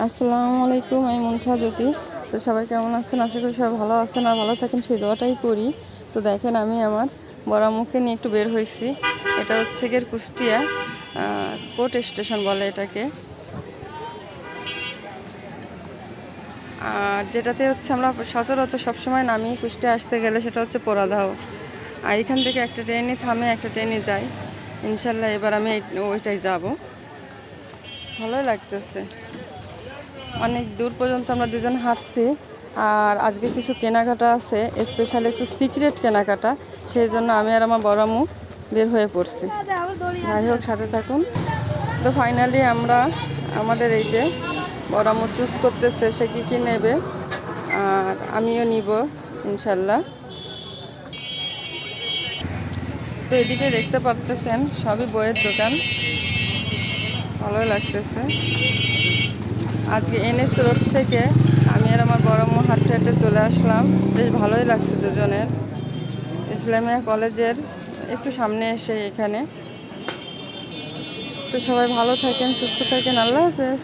আসসালামু আলাইকুম, আমি মুনথা জ্যোতি। তো সবাই কেমন আছেন? আশা করি সবাই ভালো আছেন আর ভালো থাকেন, সেই দোয়াটাই করি। তো দেখেন, আমি আমার বড় আম্মুকে নিয়ে একটু বের হয়েছি। এটা হচ্ছে গিয়ে কুষ্টিয়া কোর্ট স্টেশন বলে এটাকে। আর যেটাতে হচ্ছে আমরা সচরাচর সবসময় নামি কুষ্টিয়া আসতে গেলে সেটা হচ্ছে পোড়াদাহ। আর এখান থেকে একটা ট্রেনে থামে, একটা ট্রেনে যাই। ইনশাল্লাহ এবার আমি ওইটাই যাব। ভালোই লাগতেছে, অনেক দূর পর্যন্ত আমরা দুজন হাঁটছি। আর আজকে কিছু কেনাকাটা আছে, স্পেশালি একটু সিক্রেট কেনাকাটা, সেই জন্য আমি আর আমার বড় আম্মু বের হয়ে পড়ছি। যাই হোক, সাথে থাকুন। তো ফাইনালি আমরা আমাদের এই যে বড় আম্মু চুজ করতেছে সে কী কী নেবে, আর আমিও নিব ইনশাল্লাহ। তো এদিকে দেখতে পাচ্ছেন সবই বইয়ের দোকান, ভালোই লাগতেছে। আজকে এনএস রোড থেকে আমি আর আমার বড় আম্মু হাঁটতে হাঁটতে চলে আসলাম। বেশ ভালোই লাগছে দুজনের। ইসলামিয়া কলেজের একটু সামনে এসে এখানে। তো সবাই ভালো থাকেন, সুস্থ থাকেন, আল্লাহ হাফেজ।